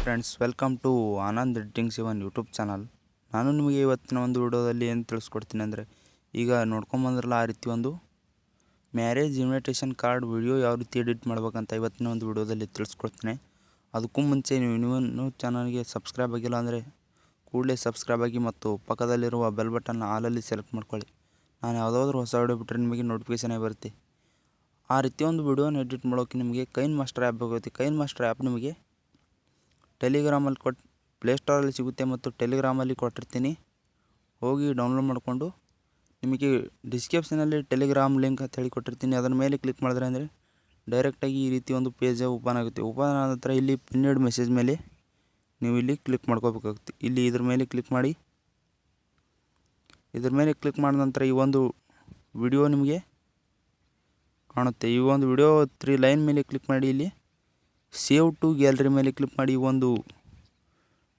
Friends, welcome to Anand editing 7 YouTube channel. ನಾನು ನಿಮಗೆ ಇವತ್ತಿನ ಒಂದು ವಿಡಿಯೋದಲ್ಲಿ ಏನು ತಿಳಿಸ್ಕೊಡ್ತೀನಿ ಅಂದರೆ, ಈಗ ನೋಡ್ಕೊಂಬಂದ್ರಲ್ಲ ಆ ರೀತಿ ಒಂದು ಮ್ಯಾರೇಜ್ ಇನ್ವಿಟೇಷನ್ ಕಾರ್ಡ್ ವಿಡಿಯೋ ಯಾವ ರೀತಿ ಎಡಿಟ್ ಮಾಡ್ಬೇಕಂತ ಇವತ್ತಿನ ಒಂದು ವಿಡಿಯೋದಲ್ಲಿ ತಿಳಿಸ್ಕೊಡ್ತೀನಿ. ಅದಕ್ಕೂ ಮುಂಚೆ ನೀವು ಚಾನಲ್ಗೆ ಸಬ್ಸ್ಕ್ರೈಬ್ ಆಗಿಲ್ಲ ಅಂದರೆ ಕೂಡಲೇ ಸಬ್ಸ್ಕ್ರೈಬ್ ಆಗಿ ಮತ್ತು ಪಕ್ಕದಲ್ಲಿರುವ ಬೆಲ್ ಬಟನ್ ಆಲಲ್ಲಿ ಸೆಲೆಕ್ಟ್ ಮಾಡ್ಕೊಳ್ಳಿ. ನಾನು ಯಾವುದಾದ್ರೂ ಹೊಸ ವಿಡಿಯೋ ಬಿಟ್ಟರೆ ನಿಮಗೆ ನೋಟಿಫಿಕೇಷನ್ ಬರುತ್ತೆ. ಆ ರೀತಿ ಒಂದು ವಿಡಿಯೋನ ಎಡಿಟ್ ಮಾಡೋಕ್ಕೆ ನಿಮಗೆ ಕೈನ್ಮಾಸ್ಟರ್ ಆ್ಯಪ್ ಬೇಕಾಗುತ್ತೆ. ಕೈನ್ಮಾಸ್ಟರ್ ಆ್ಯಪ್ ನಿಮಗೆ ಟೆಲಿಗ್ರಾಮಲ್ಲಿ ಪ್ಲೇಸ್ಟೋರಲ್ಲಿ ಸಿಗುತ್ತೆ ಮತ್ತು ಟೆಲಿಗ್ರಾಮಲ್ಲಿ ಕೊಟ್ಟಿರ್ತೀನಿ. ಹೋಗಿ ಡೌನ್ಲೋಡ್ ಮಾಡಿಕೊಂಡು ನಿಮಗೆ ಡಿಸ್ಕ್ರಿಪ್ಷನಲ್ಲಿ ಟೆಲಿಗ್ರಾಮ್ ಲಿಂಕ್ ಅಂತ ಹೇಳಿ ಕೊಟ್ಟಿರ್ತೀನಿ. ಅದರ ಮೇಲೆ ಕ್ಲಿಕ್ ಮಾಡಿದ್ರೆ ಅಂದರೆ ಡೈರೆಕ್ಟಾಗಿ ಈ ರೀತಿ ಒಂದು ಪೇಜ್ ಓಪನ್ ಆಗುತ್ತೆ. ಓಪನ್ ಆದ ನಂತರ ಇಲ್ಲಿ ಪಿನ್ನೆಡ್ ಮೆಸೇಜ್ ಮೇಲೆ ನೀವು ಇಲ್ಲಿ ಕ್ಲಿಕ್ ಮಾಡ್ಕೋಬೇಕಾಗುತ್ತೆ. ಇಲ್ಲಿ ಇದ್ರ ಮೇಲೆ ಕ್ಲಿಕ್ ಮಾಡಿ. ಇದ್ರ ಮೇಲೆ ಕ್ಲಿಕ್ ಮಾಡಿದ ನಂತರ ಈ ಒಂದು ವಿಡಿಯೋ ನಿಮಗೆ ಕಾಣುತ್ತೆ. ಈ ಒಂದು ವಿಡಿಯೋ 3 ಲೈನ್ ಮೇಲೆ ಕ್ಲಿಕ್ ಮಾಡಿ. ಇಲ್ಲಿ ಸೇವ್ ಟು ಗ್ಯಾಲರಿ ಮೇಲೆ ಕ್ಲಿಕ್ ಮಾಡಿ. ಈ ಒಂದು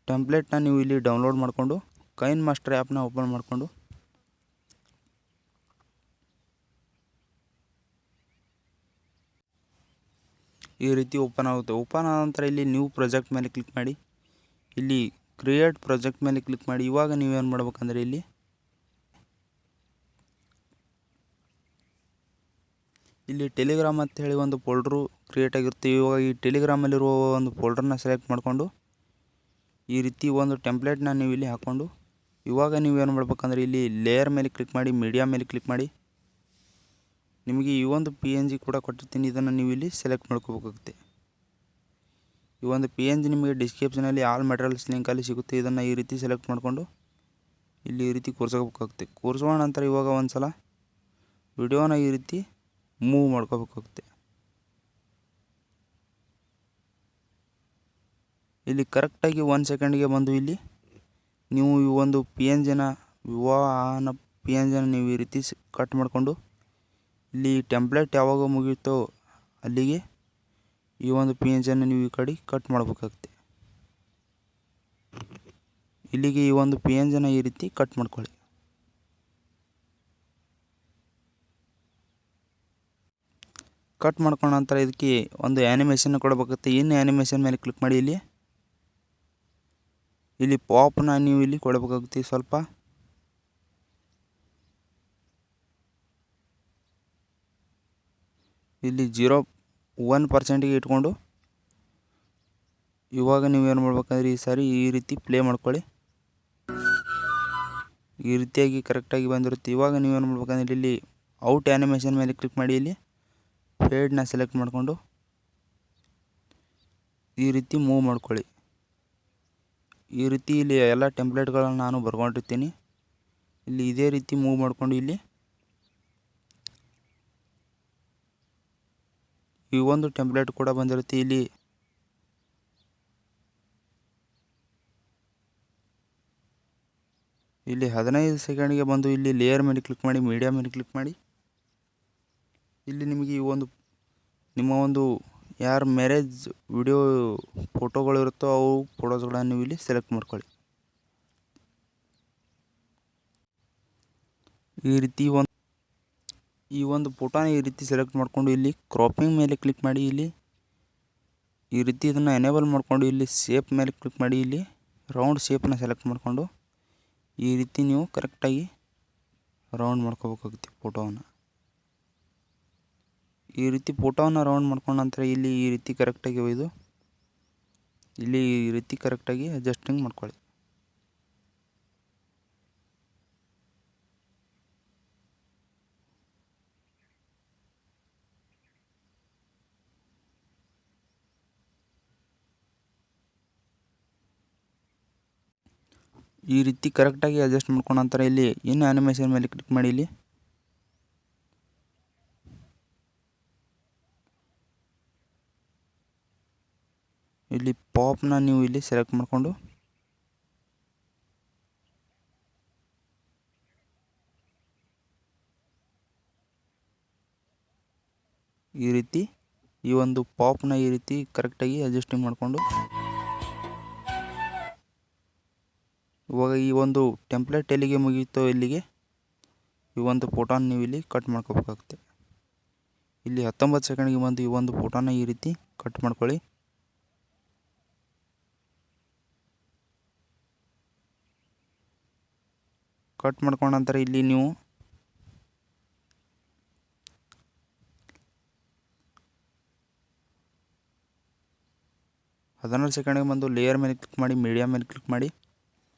ಟೆಂಪ್ಲೇಟ್ನ ನೀವು ಇಲ್ಲಿ ಡೌನ್ಲೋಡ್ ಮಾಡಿಕೊಂಡು ಕೈನ್ಮಾಸ್ಟರ್ ಆ್ಯಪ್ನ ಓಪನ್ ಮಾಡಿಕೊಂಡು ಈ ರೀತಿ ಓಪನ್ ಆಗುತ್ತೆ. ಓಪನ್ ಆದ ನಂತರ ಇಲ್ಲಿ ನ್ಯೂ ಪ್ರಾಜೆಕ್ಟ್ ಮೇಲೆ ಕ್ಲಿಕ್ ಮಾಡಿ. ಇಲ್ಲಿ ಕ್ರಿಯೇಟ್ ಪ್ರಾಜೆಕ್ಟ್ ಮೇಲೆ ಕ್ಲಿಕ್ ಮಾಡಿ. ಇವಾಗ ನೀವೇನು ಮಾಡ್ಬೇಕಂದ್ರೆ ಇಲ್ಲಿ ಟೆಲಿಗ್ರಾಮ್ ಅಂತ ಹೇಳಿ ಒಂದು ಫೋಲ್ಡ್ರು ಕ್ರಿಯೇಟ್ ಆಗಿರುತ್ತೆ. ಇವಾಗ ಈ ಟೆಲಿಗ್ರಾಮಲ್ಲಿರುವ ಒಂದು ಫೋಲ್ಡರ್ನ ಸೆಲೆಕ್ಟ್ ಮಾಡಿಕೊಂಡು ಈ ರೀತಿ ಒಂದು ಟೆಂಪ್ಲೇಟ್ನ ನೀವು ಇಲ್ಲಿ ಹಾಕ್ಕೊಂಡು ಇವಾಗ ನೀವೇನು ಮಾಡ್ಬೇಕಂದ್ರೆ ಇಲ್ಲಿ ಲೇಯರ್ ಮೇಲೆ ಕ್ಲಿಕ್ ಮಾಡಿ, ಮೀಡಿಯಾ ಮೇಲೆ ಕ್ಲಿಕ್ ಮಾಡಿ. ನಿಮಗೆ ಈ ಒಂದು PNG ಕೂಡ ಕೊಟ್ಟಿರ್ತೀನಿ. ಇದನ್ನು ನೀವು ಇಲ್ಲಿ ಸೆಲೆಕ್ಟ್ ಮಾಡ್ಕೋಬೇಕಾಗುತ್ತೆ. ಈ ಒಂದು PNG ನಿಮಗೆ ಡಿಸ್ಕ್ರಿಪ್ಷನಲ್ಲಿ ಆಲ್ ಮೆಟೀರಿಯಲ್ಸ್ ಲಿಂಕಲ್ಲಿ ಸಿಗುತ್ತೆ. ಇದನ್ನು ಈ ರೀತಿ ಸೆಲೆಕ್ಟ್ ಮಾಡಿಕೊಂಡು ಇಲ್ಲಿ ಈ ರೀತಿ ಕೂರಿಸ್ಕೋಬೇಕಾಗುತ್ತೆ. ಕೂರಿಸುವ ನಂತರ ಇವಾಗ ಒಂದು ಸಲ ವಿಡಿಯೋನ ಈ ರೀತಿ ಮೂವ್ ಮಾಡ್ಕೋಬೇಕಾಗುತ್ತೆ. ಇಲ್ಲಿ ಕರೆಕ್ಟಾಗಿ 1 ಸೆಕೆಂಡ್ಗೆ ಬಂದು ಇಲ್ಲಿ ನೀವು ಈ ಒಂದು PNGನ ವಿವಾಹನ PNGನ ನೀವು ಈ ರೀತಿ ಕಟ್ ಮಾಡಿಕೊಂಡು ಇಲ್ಲಿ ಟೆಂಪ್ಲೇಟ್ ಯಾವಾಗ ಮುಗಿಯುತ್ತೋ ಅಲ್ಲಿಗೆ ಈ ಒಂದು PNGನ ನೀವು ಈ ಕಡೆ ಕಟ್ ಮಾಡಬೇಕಾಗುತ್ತೆ. ಇಲ್ಲಿಗೆ ಈ ಒಂದು PNGನ ಈ ರೀತಿ ಕಟ್ ಮಾಡ್ಕೊಳ್ಳಿ. ಕಟ್ ಮಾಡ್ಕೊಂಡ ನಂತರ ಇದಕ್ಕೆ ಒಂದು ಆ್ಯನಿಮೇಷನ್ ಕೊಡಬೇಕಾಗುತ್ತೆ. ಇನ್ನು ಆ್ಯನಿಮೇಷನ್ ಮೇಲೆ ಕ್ಲಿಕ್ ಮಾಡಿ. ಇಲ್ಲಿ ಪಾಪ್ನ ನೀವು ಇಲ್ಲಿ ಕೊಡಬೇಕಾಗುತ್ತೆ. ಸ್ವಲ್ಪ ಇಲ್ಲಿ 0.1% ಇಟ್ಕೊಂಡು ಇವಾಗ ನೀವೇನು ಮಾಡ್ಬೇಕಂದ್ರೆ ಈ ಸಾರಿ ಈ ರೀತಿ ಪ್ಲೇ ಮಾಡ್ಕೊಳ್ಳಿ. ಈ ರೀತಿಯಾಗಿ ಕರೆಕ್ಟಾಗಿ ಬಂದಿರುತ್ತೆ. ಇವಾಗ ನೀವೇನು ಮಾಡ್ಬೇಕಂದ್ರೆ ಇಲ್ಲಿ ಔಟ್ ಆ್ಯನಿಮೇಷನ್ ಮೇಲೆ ಕ್ಲಿಕ್ ಮಾಡಿ. ಇಲ್ಲಿ ಫೇಡ್ನ ಸೆಲೆಕ್ಟ್ ಮಾಡಿಕೊಂಡು ಈ ರೀತಿ ಮೂವ್ ಮಾಡ್ಕೊಳ್ಳಿ. ಈ ರೀತಿ ಇಲ್ಲಿ ಎಲ್ಲ ಟೆಂಪ್ಲೇಟ್ಗಳನ್ನು ನಾನು ಬರ್ಕೊಂಡಿರ್ತೀನಿ. ಇಲ್ಲಿ ಇದೇ ರೀತಿ ಮೂವ್ ಮಾಡಿಕೊಂಡು ಇಲ್ಲಿ ಈ ಒಂದು ಟೆಂಪ್ಲೇಟ್ ಕೂಡ ಬಂದಿರುತ್ತೆ. ಇಲ್ಲಿ 15 ಸೆಕೆಂಡ್ಗೆ ಬಂದು ಇಲ್ಲಿ ಲೇಯರ್ ಮೇಲೆ ಕ್ಲಿಕ್ ಮಾಡಿ, ಮೀಡಿಯಾ ಮೇಲೆ ಕ್ಲಿಕ್ ಮಾಡಿ. ಇಲ್ಲಿ ನಿಮಗೆ ಈ ಒಂದು ನಿಮ್ಮ ಒಂದು ಯಾರು ಮ್ಯಾರೇಜ್ ವಿಡಿಯೋ ಫೋಟೋಗಳಿರುತ್ತೋ ಅವು ಫೋಟೋಸ್ಗಳನ್ನು ನೀವು ಇಲ್ಲಿ ಸೆಲೆಕ್ಟ್ ಮಾಡ್ಕೊಳ್ಳಿ. ಈ ರೀತಿ ಈ ಒಂದು ಫೋಟೋನ ಈ ರೀತಿ ಸೆಲೆಕ್ಟ್ ಮಾಡಿಕೊಂಡು ಇಲ್ಲಿ ಕ್ರಾಪಿಂಗ್ ಮೇಲೆ ಕ್ಲಿಕ್ ಮಾಡಿ. ಇಲ್ಲಿ ಈ ರೀತಿ ಇದನ್ನು ಎನೇಬಲ್ ಮಾಡಿಕೊಂಡು ಇಲ್ಲಿ ಶೇಪ್ ಮೇಲೆ ಕ್ಲಿಕ್ ಮಾಡಿ. ಇಲ್ಲಿ ರೌಂಡ್ ಶೇಪ್ನ ಸೆಲೆಕ್ಟ್ ಮಾಡಿಕೊಂಡು ಈ ರೀತಿ ನೀವು ಕರೆಕ್ಟಾಗಿ ರೌಂಡ್ ಮಾಡ್ಕೋಬೇಕಾಗುತ್ತೆ ಫೋಟೋವನ್ನು. ಈ ರೀತಿ ಫೋಟೋವನ್ನು ರೌಂಡ್ ಮಾಡ್ಕೊಂಡ ನಂತರ ಇಲ್ಲಿ ಈ ರೀತಿ ಕರೆಕ್ಟಾಗಿ ಒಯ್ದು ಇಲ್ಲಿ ಈ ರೀತಿ ಕರೆಕ್ಟಾಗಿ ಅಡ್ಜಸ್ಟಿಂಗ್ ಮಾಡ್ಕೊಳ್ಳಿ. ಈ ರೀತಿ ಕರೆಕ್ಟಾಗಿ ಅಡ್ಜಸ್ಟ್ ಮಾಡ್ಕೊಂಡ ನಂತರ ಇಲ್ಲಿ ಇನ್ನು ಆ್ಯನಿಮೇಷನ್ ಮೇಲೆ ಕ್ಲಿಕ್ ಮಾಡಿ. ಇಲ್ಲಿ ಪಾಪ್ನ ನೀವು ಇಲ್ಲಿ ಸೆಲೆಕ್ಟ್ ಮಾಡಿಕೊಂಡು ಈ ರೀತಿ ಈ ಒಂದು ಪಾಪ್ನ ಈ ರೀತಿ ಕರೆಕ್ಟಾಗಿ ಅಡ್ಜಸ್ಟಿಂಗ್ ಮಾಡಿಕೊಂಡು ಇವಾಗ ಈ ಒಂದು ಟೆಂಪ್ಲೇಟ್ ಎಲ್ಲಿಗೆ ಮುಗಿಯುತ್ತೋ ಇಲ್ಲಿಗೆ ಈ ಒಂದು ಫೋಟೋನ ನೀವು ಇಲ್ಲಿ ಕಟ್ ಮಾಡ್ಕೋಬೇಕಾಗುತ್ತೆ. ಇಲ್ಲಿ 19 ಸೆಕೆಂಡ್ಗೆ ಬಂದು ಈ ಒಂದು ಫೋಟೋನ ಈ ರೀತಿ ಕಟ್ ಮಾಡ್ಕೊಳ್ಳಿ. ಕಟ್ ಮಾಡ್ಕೊಂಡ ನಂತರ ಇಲ್ಲಿ ನೀವು ಹದಿನಾರು ಸೆಕೆಂಡ್ಗೆ ಬಂದು ಲೇಯರ್ ಮೇಲೆ ಕ್ಲಿಕ್ ಮಾಡಿ, ಮೀಡಿಯಾ ಮೇಲೆ ಕ್ಲಿಕ್ ಮಾಡಿ.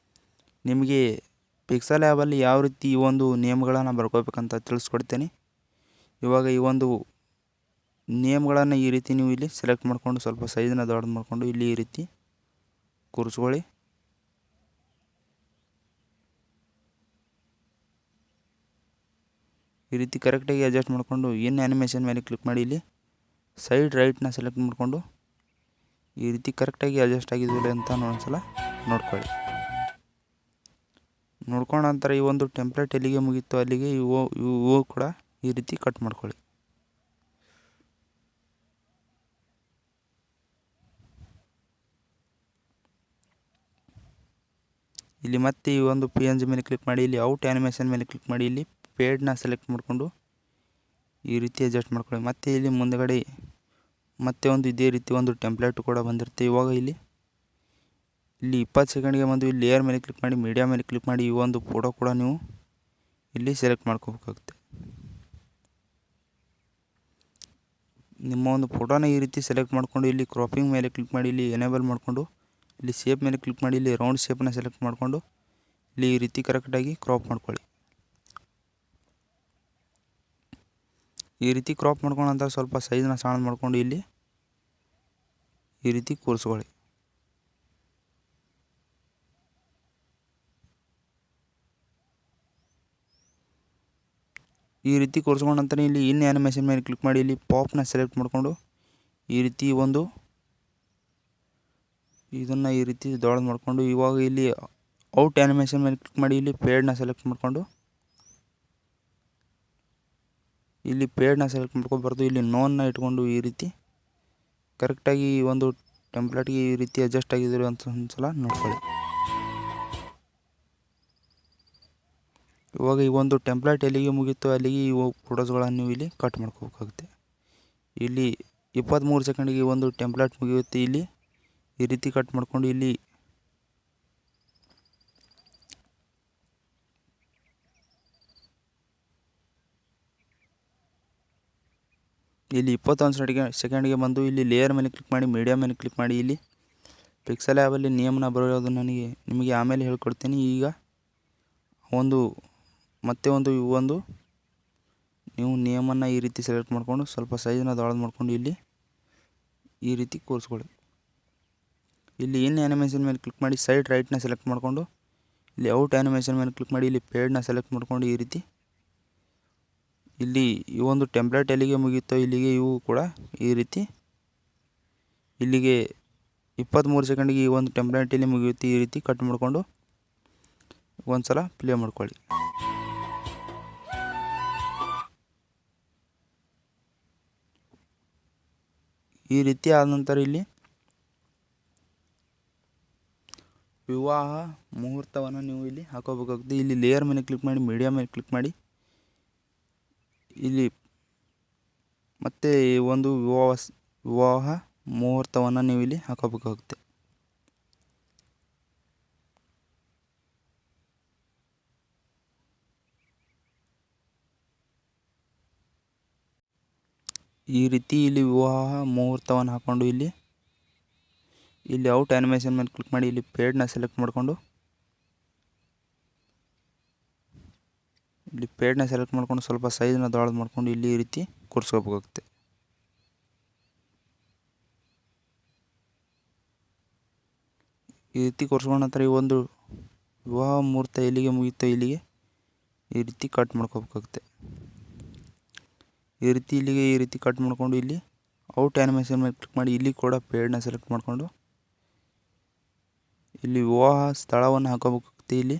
ನಿಮಗೆ ಪಿಕ್ಸೆಲ್ ಆ್ಯಪಲ್ಲಿ ಯಾವ ರೀತಿ ಈ ಒಂದು ನೇಮ್ಗಳನ್ನು ಬರ್ಕೋಬೇಕಂತ ತಿಳಿಸ್ಕೊಡ್ತೇನೆ. ಇವಾಗ ಈ ಒಂದು ನೇಮ್ಗಳನ್ನು ಈ ರೀತಿ ನೀವು ಇಲ್ಲಿ ಸೆಲೆಕ್ಟ್ ಮಾಡಿಕೊಂಡು ಸ್ವಲ್ಪ ಸೈಜನ್ನ ದೊಡ್ಡದು ಮಾಡಿಕೊಂಡು ಇಲ್ಲಿ ಈ ರೀತಿ ಕೂರಿಸ್ಕೊಳ್ಳಿ. ಈ ರೀತಿ ಕರೆಕ್ಟಾಗಿ ಅಡ್ಜಸ್ಟ್ ಮಾಡಿಕೊಂಡು ಇನ್ ಆ್ಯನಿಮೇಷನ್ ಮೇಲೆ ಕ್ಲಿಕ್ ಮಾಡಿ ಇಲ್ಲಿ ಸೈಡ್ ರೈಟ್ನ ಸೆಲೆಕ್ಟ್ ಮಾಡಿಕೊಂಡು ಈ ರೀತಿ ಕರೆಕ್ಟಾಗಿ ಅಡ್ಜಸ್ಟ್ ಆಗಿದ್ವಿಲ್ಲ ಅಂತ ಒಂದ್ಸಲ ನೋಡ್ಕೊಳ್ಳಿ. ನೋಡ್ಕೊಂಡ ನಂತರ ಈ ಒಂದು ಟೆಂಪ್ಲೇಟ್ ಎಲ್ಲಿಗೆ ಮುಗೀತು ಅಲ್ಲಿಗೆ ಇವು ಕೂಡ ಈ ರೀತಿ ಕಟ್ ಮಾಡ್ಕೊಳ್ಳಿ. ಇಲ್ಲಿ ಮತ್ತೆ ಈ ಒಂದು PNG ಮೇಲೆ ಕ್ಲಿಕ್ ಮಾಡಿ ಇಲ್ಲಿ ಔಟ್ ಆ್ಯನಿಮೇಷನ್ ಮೇಲೆ ಕ್ಲಿಕ್ ಮಾಡಿ ಇಲ್ಲಿ ಪೇಡ್ನ ಸೆಲೆಕ್ಟ್ ಮಾಡಿಕೊಂಡು ಈ ರೀತಿ ಅಡ್ಜಸ್ಟ್ ಮಾಡ್ಕೊಳ್ಳಿ. ಮತ್ತೆ ಇಲ್ಲಿ ಮುಂದಗಡೆ ಮತ್ತೆ ಒಂದು ಇದೇ ರೀತಿ ಒಂದು ಟೆಂಪ್ಲೇಟ್ ಕೂಡ ಬಂದಿರುತ್ತೆ. ಇವಾಗ ಇಲ್ಲಿ 20 ಸೆಕೆಂಡ್ಗೆ ಬಂದು ಇಲ್ಲಿ ಲೇಯರ್ ಮೇಲೆ ಕ್ಲಿಕ್ ಮಾಡಿ, ಮೀಡಿಯಾ ಮೇಲೆ ಕ್ಲಿಕ್ ಮಾಡಿ ಈ ಒಂದು ಫೋಟೋ ಕೂಡ ನೀವು ಇಲ್ಲಿ ಸೆಲೆಕ್ಟ್ ಮಾಡ್ಕೋಬೇಕಾಗುತ್ತೆ. ನಿಮ್ಮ ಒಂದು ಫೋಟೋನ ಈ ರೀತಿ ಸೆಲೆಕ್ಟ್ ಮಾಡಿಕೊಂಡು ಇಲ್ಲಿ ಕ್ರಾಪಿಂಗ್ ಮೇಲೆ ಕ್ಲಿಕ್ ಮಾಡಿ ಇಲ್ಲಿ ಎನೇಬಲ್ ಮಾಡಿಕೊಂಡು ಇಲ್ಲಿ ಶೇಪ್ ಮೇಲೆ ಕ್ಲಿಕ್ ಮಾಡಿ ಇಲ್ಲಿ ರೌಂಡ್ ಶೇಪ್ನ ಸೆಲೆಕ್ಟ್ ಮಾಡಿಕೊಂಡು ಇಲ್ಲಿ ಈ ರೀತಿ ಕರೆಕ್ಟಾಗಿ ಕ್ರಾಪ್ ಮಾಡ್ಕೊಳ್ಳಿ. ಈ ರೀತಿ ಕ್ರಾಪ್ ಮಾಡ್ಕೊಂಡ ನಂತರ ಸ್ವಲ್ಪ ಸೈಜ್ನ ಸಣ್ಣ ಮಾಡ್ಕೊಂಡು ಇಲ್ಲಿ ಈ ರೀತಿ ಕೂರಿಸ್ಕೊಳ್ಳಿ. ಈ ರೀತಿ ಕೂರಿಸ್ಕೊಂಡ ನಂತರ ಇಲ್ಲಿ ಇನ್ ಆ್ಯನಿಮೇಷನ್ ಮೇಲೆ ಕ್ಲಿಕ್ ಮಾಡಿ ಇಲ್ಲಿ ಪಾಪ್ನ ಸೆಲೆಕ್ಟ್ ಮಾಡಿಕೊಂಡು ಈ ರೀತಿ ಒಂದು ಇದನ್ನು ಈ ರೀತಿ ದೊಡ್ಡದು ಮಾಡಿಕೊಂಡು ಇವಾಗ ಇಲ್ಲಿ ಔಟ್ ಆ್ಯನಿಮೇಷನ್ ಮೇಲೆ ಕ್ಲಿಕ್ ಮಾಡಿ ಇಲ್ಲಿ ಪೇಡ್ನ ಸೆಲೆಕ್ಟ್ ಮಾಡಿಕೊಂಡು ಇಲ್ಲಿ ಪೇಡ್ನ ಸೆಲೆಕ್ಟ್ ಮಾಡ್ಕೊಬಾರ್ದು, ಇಲ್ಲಿ ನೋನ್ನ ಇಟ್ಕೊಂಡು ಈ ರೀತಿ ಕರೆಕ್ಟಾಗಿ ಈ ಒಂದು ಟೆಂಪ್ಲೇಟ್ಗೆ ಈ ರೀತಿ ಅಡ್ಜಸ್ಟ್ ಆಗಿದ್ರು ಅಂತ ಒಂದ್ಸಲ ನೋಡ್ಕೊಳ್ಳಿ. ಇವಾಗ ಈ ಒಂದು ಟೆಂಪ್ಲೇಟ್ ಎಲ್ಲಿಗೆ ಮುಗೀತು ಅಲ್ಲಿಗೆ ಈ ಫೋಟೋಸ್ಗಳನ್ನು ನೀವು ಇಲ್ಲಿ ಕಟ್ ಮಾಡ್ಕೋಬೇಕಾಗುತ್ತೆ. ಇಲ್ಲಿ 23 ಸೆಕೆಂಡಿಗೆ ಈ ಒಂದು ಟೆಂಪ್ಲೇಟ್ ಮುಗಿಯುತ್ತೆ. ಇಲ್ಲಿ ಈ ರೀತಿ ಕಟ್ ಮಾಡ್ಕೊಂಡು ಇಲ್ಲಿ ಇಲ್ಲಿ 21 ಸೆಕೆಂಡ್ಗೆ ಬಂದು ಇಲ್ಲಿ ಲೇಯರ್ ಮೇಲೆ ಕ್ಲಿಕ್ ಮಾಡಿ, ಮೀಡಿಯಾ ಮೇಲೆ ಕ್ಲಿಕ್ ಮಾಡಿ ಇಲ್ಲಿ ಪಿಕ್ಸೆಲ್ ಆ್ಯಪಲ್ಲಿ ನೇಮ್ನ ಬರೆಯೋದು ನಿಮಗೆ ಆಮೇಲೆ ಹೇಳ್ಕೊಡ್ತೀನಿ. ಈಗ ಮತ್ತೆ ಒಂದು ನೀವು ನೇಮನ್ನು ಈ ರೀತಿ ಸೆಲೆಕ್ಟ್ ಮಾಡಿಕೊಂಡು ಸ್ವಲ್ಪ ಸೈಜನ್ನ ದೊಡ್ಡದು ಮಾಡಿಕೊಂಡು ಇಲ್ಲಿ ಈ ರೀತಿ ಕೂರಿಸ್ಕೊಳ್ಳಿ. ಇಲ್ಲಿ ಇನ್ ಆ್ಯನಿಮೇಷನ್ ಮೇಲೆ ಕ್ಲಿಕ್ ಮಾಡಿ ಸೈಡ್ ರೈಟ್ನ ಸೆಲೆಕ್ಟ್ ಮಾಡಿಕೊಂಡು ಇಲ್ಲಿ ಔಟ್ ಆ್ಯನಿಮೇಷನ್ ಮೇಲೆ ಕ್ಲಿಕ್ ಮಾಡಿ ಇಲ್ಲಿ ಪೇಡ್ನ ಸೆಲೆಕ್ಟ್ ಮಾಡಿಕೊಂಡು ಈ ರೀತಿ ಇಲ್ಲಿ ಈ ಒಂದು ಟೆಂಪ್ಲೇಟ್ ಎಲ್ಲಿಗೆ ಮುಗೀತೋ ಇಲ್ಲಿಗೆ ಇವು ಕೂಡ ಈ ರೀತಿ ಇಲ್ಲಿಗೆ 23 ಸೆಕೆಂಡಿಗೆ ಈ ಒಂದು ಟೆಂಪ್ಲೇಟ್ ಇಲ್ಲಿ ಮುಗಿಯುತ್ತೆ. ಈ ರೀತಿ ಕಟ್ ಮಾಡಿಕೊಂಡು ಒಂದು ಸಲ ಪ್ಲೇ ಮಾಡ್ಕೊಳ್ಳಿ. ಈ ರೀತಿ ಆದ ನಂತರ ಇಲ್ಲಿ ವಿವಾಹ ಮುಹೂರ್ತವನ್ನು ನೀವು ಇಲ್ಲಿ ಹಾಕೋಬೇಕಾಗುತ್ತೆ. ಇಲ್ಲಿ ಲೇಯರ್ ಮೇಲೆ ಕ್ಲಿಕ್ ಮಾಡಿ, ಮೀಡಿಯಾ ಮೇಲೆ ಕ್ಲಿಕ್ ಮಾಡಿ ಇಲ್ಲಿ ಮತ್ತೆ ಒಂದು ವಿವಾಹ ಮುಹೂರ್ತವನ್ನು ನೀವು ಇಲ್ಲಿ ಹಾಕೋಬೇಕಾಗುತ್ತೆ. ಈ ರೀತಿ ಇಲ್ಲಿ ವಿವಾಹ ಮುಹೂರ್ತವನ್ನು ಹಾಕ್ಕೊಂಡು ಇಲ್ಲಿ ಔಟ್ ಆ್ಯನಿಮೇಷನ್ ಮೇಲೆ ಕ್ಲಿಕ್ ಮಾಡಿ ಇಲ್ಲಿ ಪೇಡ್ನ ಸೆಲೆಕ್ಟ್ ಮಾಡಿಕೊಂಡು ಇಲ್ಲಿ ಪೇಡ್ನ ಸೆಲೆಕ್ಟ್ ಮಾಡ್ಕೊಂಡು ಸ್ವಲ್ಪ ಸೈಜ್ನ ದೊಡ್ಡದು ಮಾಡ್ಕೊಂಡು ಇಲ್ಲಿ ಈ ರೀತಿ ಕೂರಿಸ್ಕೋಬೇಕಾಗುತ್ತೆ. ಈ ರೀತಿ ಕೂರಿಸ್ಕೊಂಡ ನಂತರ ಈ ಒಂದು ವಿವಾಹ ಮುಹೂರ್ತ ಎಲ್ಲಿಗೆ ಮುಗೀತೋ ಇಲ್ಲಿಗೆ ಈ ರೀತಿ ಕಟ್ ಮಾಡ್ಕೋಬೇಕಾಗುತ್ತೆ. ಈ ರೀತಿ ಇಲ್ಲಿಗೆ ಈ ರೀತಿ ಕಟ್ ಮಾಡಿಕೊಂಡು ಇಲ್ಲಿ ಔಟ್ ಆ್ಯನಿಮೇಷನ್ ಮೇಲೆ ಕ್ಲಿಕ್ ಮಾಡಿ ಇಲ್ಲಿ ಕೂಡ ಪೇಡ್ನ ಸೆಲೆಕ್ಟ್ ಮಾಡಿಕೊಂಡು ಇಲ್ಲಿ ವಿವಾಹ ಸ್ಥಳವನ್ನು ಹಾಕೋಬೇಕಾಗುತ್ತೆ. ಇಲ್ಲಿ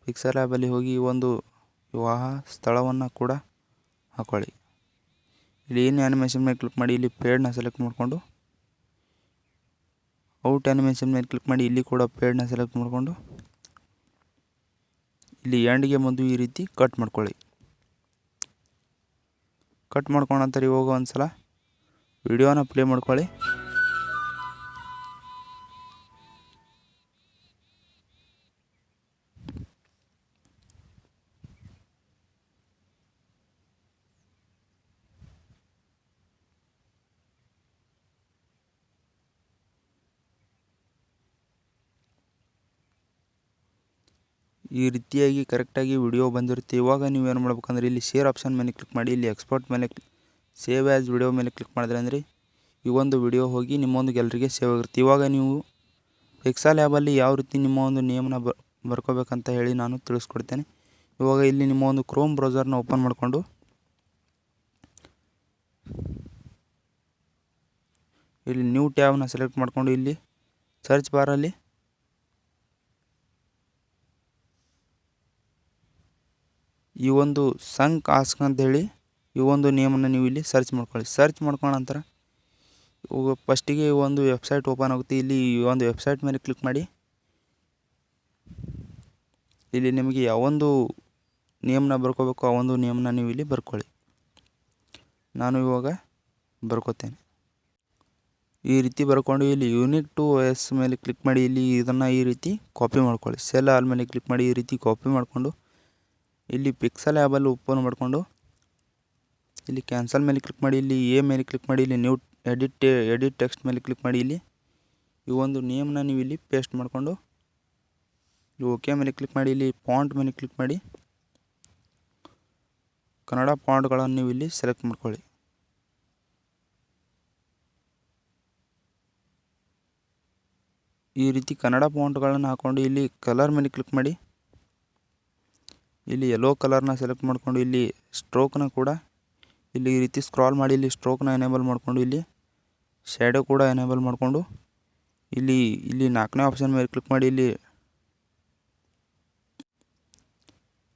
ಪಿಕ್ಸೆಲ್ ಆ್ಯಪಲ್ಲಿ ಹೋಗಿ ಈ ಒಂದು ವಿವಾಹ ಸ್ಥಳವನ್ನು ಕೂಡ ಹಾಕೊಳ್ಳಿ. ಇಲ್ಲಿ ಇನ್ ಆ್ಯನಿಮೇಷನ್ ಮೇಲೆ ಕ್ಲಿಕ್ ಮಾಡಿ ಇಲ್ಲಿ ಪೇಡ್ನ ಸೆಲೆಕ್ಟ್ ಮಾಡಿಕೊಂಡು ಔಟ್ ಆ್ಯನಿಮೇಷನ್ ಮೇಲೆ ಕ್ಲಿಕ್ ಮಾಡಿ ಇಲ್ಲಿ ಕೂಡ ಪೇಡ್ನ ಸೆಲೆಕ್ಟ್ ಮಾಡಿಕೊಂಡು ಇಲ್ಲಿ ಎಂಡ್ಗೆ ಬಂದು ಈ ರೀತಿ ಕಟ್ ಮಾಡ್ಕೊಳ್ಳಿ. ಕಟ್ ಮಾಡ್ಕೊಂಡ ನಂತರ ಇವಾಗ ಒಂದು ಸಲ ವಿಡಿಯೋನ ಪ್ಲೇ ಮಾಡ್ಕೊಳ್ಳಿ. ಈ ರೀತಿಯಾಗಿ ಕರೆಕ್ಟಾಗಿ ವಿಡಿಯೋ ಬಂದಿರುತ್ತೆ. ಇವಾಗ ನೀವೇನು ಮಾಡ್ಬೇಕಂದ್ರೆ ಇಲ್ಲಿ ಶೇರ್ ಆಪ್ಷನ್ ಮೇಲೆ ಕ್ಲಿಕ್ ಮಾಡಿ ಇಲ್ಲಿ ಎಕ್ಸ್ಪೋರ್ಟ್ ಮೇಲೆ ಸೇವ್ ಆ್ಯಸ್ ವಿಡಿಯೋ ಮೇಲೆ ಕ್ಲಿಕ್ ಮಾಡಿದ್ರೆ ಅಂದರೆ ಈ ಒಂದು ವಿಡಿಯೋ ಹೋಗಿ ನಿಮ್ಮೊಂದು ಗ್ಯಾಲರಿಗೆ ಸೇವ್ ಆಗಿರುತ್ತೆ. ಇವಾಗ ನೀವು ಪಿಕ್ಸೆಲ್ ಆ್ಯಪಲ್ಲಿ ಯಾವ ರೀತಿ ನಿಮ್ಮ ಒಂದು ನೇಮನ್ನ ಬರ್ಕೋಬೇಕಂತ ಹೇಳಿ ನಾನು ತಿಳಿಸ್ಕೊಡ್ತೇನೆ. ಇವಾಗ ಇಲ್ಲಿ ನಿಮ್ಮ ಒಂದು ಕ್ರೋಮ್ ಬ್ರೌಸರ್ನ ಓಪನ್ ಮಾಡಿಕೊಂಡು ಇಲ್ಲಿ ನ್ಯೂ ಟ್ಯಾಬ್ನ ಸೆಲೆಕ್ಟ್ ಮಾಡಿಕೊಂಡು ಇಲ್ಲಿ ಸರ್ಚ್ ಬಾರಲ್ಲಿ ಈ ಒಂದು ಸಂಕ್ ಆಸ್ಕ್ ಅಂತ ಹೇಳಿ ಈ ಒಂದು ನೇಮನ್ನು ನೀವು ಇಲ್ಲಿ ಸರ್ಚ್ ಮಾಡ್ಕೊಳ್ಳಿ. ಸರ್ಚ್ ಮಾಡ್ಕೊಂಡ ನಂತರ ಫಸ್ಟಿಗೆ ಈ ಒಂದು ವೆಬ್ಸೈಟ್ ಓಪನ್ ಆಗುತ್ತೆ. ಇಲ್ಲಿ ಈ ಒಂದು ವೆಬ್ಸೈಟ್ ಮೇಲೆ ಕ್ಲಿಕ್ ಮಾಡಿ ಇಲ್ಲಿ ನಿಮಗೆ ಯಾವೊಂದು ನೇಮನ್ನ ಬರ್ಕೋಬೇಕು ಆ ಒಂದು ನೇಮನ್ನ ನೀವು ಇಲ್ಲಿ ಬರ್ಕೊಳ್ಳಿ. ನಾನು ಇವಾಗ ಬರ್ಕೋತೇನೆ. ಈ ರೀತಿ ಬರ್ಕೊಂಡು ಇಲ್ಲಿ ಯೂನಿಕ್ ಟು OS ಮೇಲೆ ಕ್ಲಿಕ್ ಮಾಡಿ ಇಲ್ಲಿ ಇದನ್ನು ಈ ರೀತಿ ಕಾಪಿ ಮಾಡ್ಕೊಳ್ಳಿ. ಸೆಲ್ ಆಲ್ ಮೇಲೆ ಕ್ಲಿಕ್ ಮಾಡಿ ಈ ರೀತಿ ಕಾಪಿ ಮಾಡಿಕೊಂಡು ಇಲ್ಲಿ ಪಿಕ್ಸೆಲ್ ಆ್ಯಪಲ್ಲಿ ಓಪನ್ ಮಾಡಿಕೊಂಡು ಇಲ್ಲಿ ಕ್ಯಾನ್ಸಲ್ ಮೇಲೆ ಕ್ಲಿಕ್ ಮಾಡಿ ಇಲ್ಲಿ ಎ ಮೇಲೆ ಕ್ಲಿಕ್ ಮಾಡಿ ಇಲ್ಲಿ ನ್ಯೂ ಎಡಿಟ್ ಟೆಕ್ಸ್ಟ್ ಮೇಲೆ ಕ್ಲಿಕ್ ಮಾಡಿ ಇಲ್ಲಿ ಈ ಒಂದು ನೇಮನ್ನ ನೀವು ಇಲ್ಲಿ ಪೇಸ್ಟ್ ಮಾಡಿಕೊಂಡು ಇಲ್ಲಿ ಓಕೆ ಮೇಲೆ ಕ್ಲಿಕ್ ಮಾಡಿ ಇಲ್ಲಿ ಫಾಂಟ್ ಮೇಲೆ ಕ್ಲಿಕ್ ಮಾಡಿ ಕನ್ನಡ ಫಾಂಟ್ಗಳನ್ನು ನೀವು ಇಲ್ಲಿ ಸೆಲೆಕ್ಟ್ ಮಾಡ್ಕೊಳ್ಳಿ. ಈ ರೀತಿ ಕನ್ನಡ ಫಾಂಟ್ಗಳನ್ನು ಹಾಕ್ಕೊಂಡು ಇಲ್ಲಿ ಕಲರ್ ಮೇಲೆ ಕ್ಲಿಕ್ ಮಾಡಿ ಇಲ್ಲಿ ಯೆಲ್ಲೋ ಕಲರ್ನ ಸೆಲೆಕ್ಟ್ ಮಾಡಿಕೊಂಡು ಇಲ್ಲಿ ಸ್ಟ್ರೋಕ್ನ ಕೂಡ ಇಲ್ಲಿ ಈ ರೀತಿ ಸ್ಕ್ರಾಲ್ ಮಾಡಿ ಇಲ್ಲಿ ಸ್ಟ್ರೋಕ್ನ ಎನೇಬಲ್ ಮಾಡಿಕೊಂಡು ಇಲ್ಲಿ ಶ್ಯಾಡೋ ಕೂಡ ಎನೇಬಲ್ ಮಾಡಿಕೊಂಡು ಇಲ್ಲಿ 4ನೇ ಆಪ್ಷನ್ ಮೇಲೆ ಕ್ಲಿಕ್ ಮಾಡಿ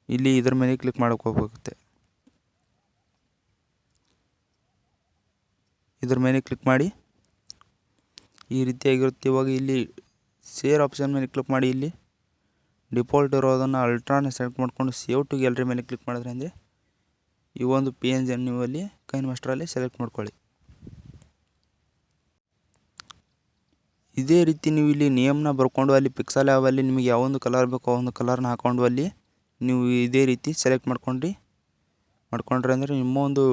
ಇಲ್ಲಿ ಇದರ ಮೇಲೆ ಕ್ಲಿಕ್ ಹೋಗುತ್ತೆ. ಇದರ ಮೇಲೆ ಕ್ಲಿಕ್ ಮಾಡಿ ಈ ರೀತಿಯಾಗಿರುತ್ತೆ. ಇವಾಗ ಇಲ್ಲಿ ಶೇರ್ ಆಪ್ಷನ್ ಮೇಲೆ ಕ್ಲಿಕ್ ಮಾಡಿ ಇಲ್ಲಿ ಡಿಫಾಲ್ಟ್ ಇರೋದನ್ನು ಅಲ್ಟ್ರಾನ ಸೆಲೆಕ್ಟ್ ಮಾಡಿಕೊಂಡು ಸೇವ್ ಟು ಗ್ಯಾಲರಿ ಮೇಲೆ ಕ್ಲಿಕ್ ಮಾಡಿದ್ರೆ ಅಂದರೆ ಈ ಒಂದು PNG ನೀವು ಅಲ್ಲಿ ಕೈನ್ಮಾಸ್ಟರಲ್ಲಿ ಸೆಲೆಕ್ಟ್ ಮಾಡ್ಕೊಳ್ಳಿ. ಇದೇ ರೀತಿ ನೀವು ಇಲ್ಲಿ ನೇಮ್ನ ಬರ್ಕೊಂಡು ಅಲ್ಲಿ ಪಿಕ್ಸೆಲ್ ಆ್ಯಪಲ್ಲಿ ನಿಮಗೆ ಯಾವೊಂದು ಕಲರ್ ಬೇಕೋ ಆ ಒಂದು ಕಲರ್ನ ಹಾಕ್ಕೊಂಡು ಅಲ್ಲಿ ನೀವು ಇದೇ ರೀತಿ ಸೆಲೆಕ್ಟ್ ಮಾಡ್ಕೊಂಡ್ರೆ ಅಂದರೆ ನಿಮ್ಮ ಒಂದು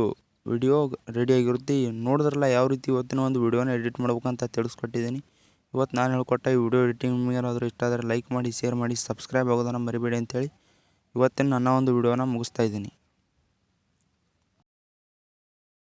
ವಿಡಿಯೋ ರೆಡಿಯಾಗಿರುತ್ತೆ. ನೋಡಿದ್ರಲ್ಲ ಯಾವ ರೀತಿ ಇವತ್ತಿನ ಒಂದು ವಿಡಿಯೋನ ಎಡಿಟ್ ಮಾಡ್ಬೇಕಂತ ತಿಳಿಸ್ಕೊಟ್ಟಿದ್ದೀನಿ. ಇವತ್ತು ನಾನು ಹೇಳ್ಕೊಟ್ಟ ಈ ವಿಡಿಯೋ ಎಡಿಟಿಂಗ್ ನಿಮಗೆ ಏನಾದರೂ ಇಷ್ಟ ಆದರೆ ಲೈಕ್ ಮಾಡಿ, ಶೇರ್ ಮಾಡಿ, ಸಬ್ಸ್ಕ್ರೈಬ್ ಆಗೋದನ್ನು ಮರಿಬೇಡಿ ಅಂತೇಳಿ ಇವತ್ತಿನ ನನ್ನ ಒಂದು ವಿಡಿಯೋನ ಮುಗಿಸ್ತಾ ಇದ್ದೀನಿ.